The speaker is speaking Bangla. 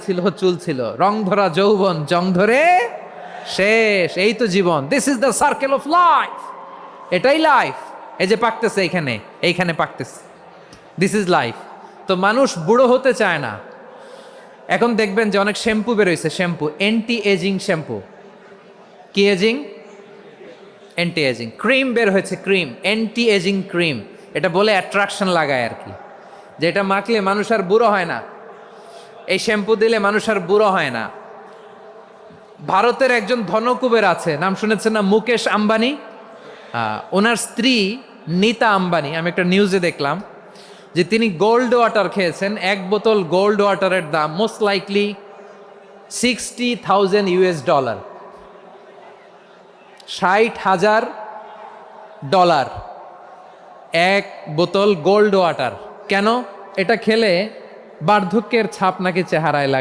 ছিল, চুল ছিল, রং ধরা যৌবন, জং ধরে শেষ। এই তো জীবন। This is the circle of life. এটাই লাইফ। এই যে পাকতেছে এইখানে, এইখানে পাকতেছে। This is life. তো মানুষ বুড়ো হতে চায় না। এখন দেখবেন যে অনেক শ্যাম্পু বেরোইছে, শ্যাম্পু অ্যান্টি এজিং শ্যাম্পু। কি এজিং? Anti ageing. ক্রিম বের হয়েছে, ক্রিম অ্যান্টি এজিং ক্রিম। এটা বলে অ্যাট্রাকশন লাগায় আর কি, যেটা মাখলে মানুষ আর বুড়ো হয় না। এই শ্যাম্পু দিলে মানুষ আর বুড়ো হয় না। ভারতের একজন ধনকুবের আছে, নাম শুনেছেন না? মুকেশ আম্বানি। ওনার স্ত্রী নীতা আম্বানি, আমি একটা নিউজে দেখলাম যে তিনি গোল্ড ওয়াটার খেয়েছেন। এক বোতল গোল্ড ওয়াটারের দাম মোস্ট লাইকলি $60,000। $60,000 এক বোতল গোল্ড ওয়াটার। কেন? এটা খেলে বার্ধক্যের ছাপ নাকি চেহারায় লাগে।